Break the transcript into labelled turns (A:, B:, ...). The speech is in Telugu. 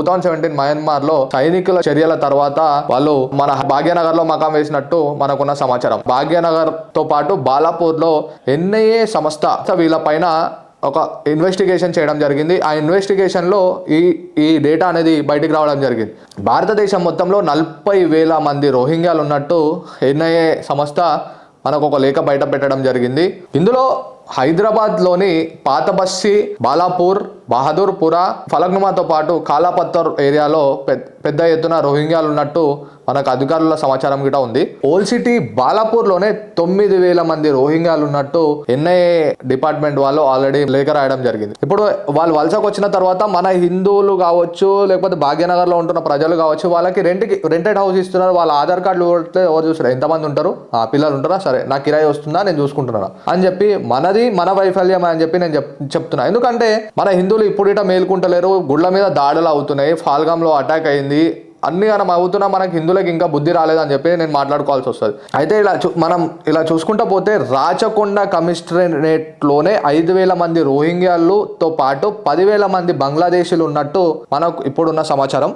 A: 2017 మయన్మార్ లో సైనికుల చర్యల తర్వాత వాళ్ళు మన భాగ్యనగర్ లో మకాం వేసినట్టు మనకున్న సమాచారం. భాగ్యనగర్ తో పాటు బాలాపూర్ లో NIA సంస్థ వీళ్ళ పైన ఒక ఇన్వెస్టిగేషన్ చేయడం జరిగింది. ఆ ఇన్వెస్టిగేషన్ లో ఈ డేటా అనేది బయటికి రావడం జరిగింది. భారతదేశం మొత్తంలో 40,000 మంది రోహింగ్యాలు ఉన్నట్టు NIA సంస్థ మనకు ఒక లేఖ బయట పెట్టడం జరిగింది. ఇందులో హైదరాబాద్లోని పాత బస్తీ, బాలాపూర్, బహదూర్పురా, ఫలక్నుమాతో పాటు కాలాపత్తర్ ఏరియాలో పెద్ద ఎత్తున రోహింగ్యాలు ఉన్నట్టు మనకు అధికారుల సమాచారం గిట ఉంది. ఓల్డ్ సిటీ బాలాపూర్లోనే 9,000 మంది రోహింగ్యాలు ఉన్నట్టు NIA డిపార్ట్మెంట్ వాళ్ళు ఆల్రెడీ లేఖ రాయడం జరిగింది. ఇప్పుడు వాళ్ళు వలసకు వచ్చిన తర్వాత మన హిందువులు కావచ్చు, లేకపోతే భాగ్యనగర్లో ఉంటున్న ప్రజలు కావచ్చు, వాళ్ళకి రెంటెడ్ హౌస్ ఇస్తున్నారు. వాళ్ళ ఆధార్ కార్డులు ఎవరు చూస్తారు, ఎంతమంది ఉంటారు, ఆ పిల్లలు ఉంటారా, సరే నా కిరాయి వస్తుందా, నేను చూసుకుంటున్నా అని చెప్పి మన వైఫల్యం అని చెప్పి నేను చెప్తున్నా. ఎందుకంటే మన హిందువులు ఇప్పుడు ఇట మేల్కుంటలేరు. గుళ్ళ మీద దాడులు అవుతున్నాయి, ఫాల్గామ్లో అటాక్ అయింది, అన్ని మనం అవుతున్నా మనకి హిందువులకి ఇంకా బుద్ధి రాలేదని చెప్పి నేను మాట్లాడుకోవాల్సి వస్తుంది. అయితే మనం ఇలా చూసుకుంటా పోతే రాచకొండ కమిషనరేట్లోనే 5,000 మంది రోహింగ్యాలతో పాటు 10,000 మంది బంగ్లాదేశీలు ఉన్నట్టు మనకు ఇప్పుడున్న సమాచారం.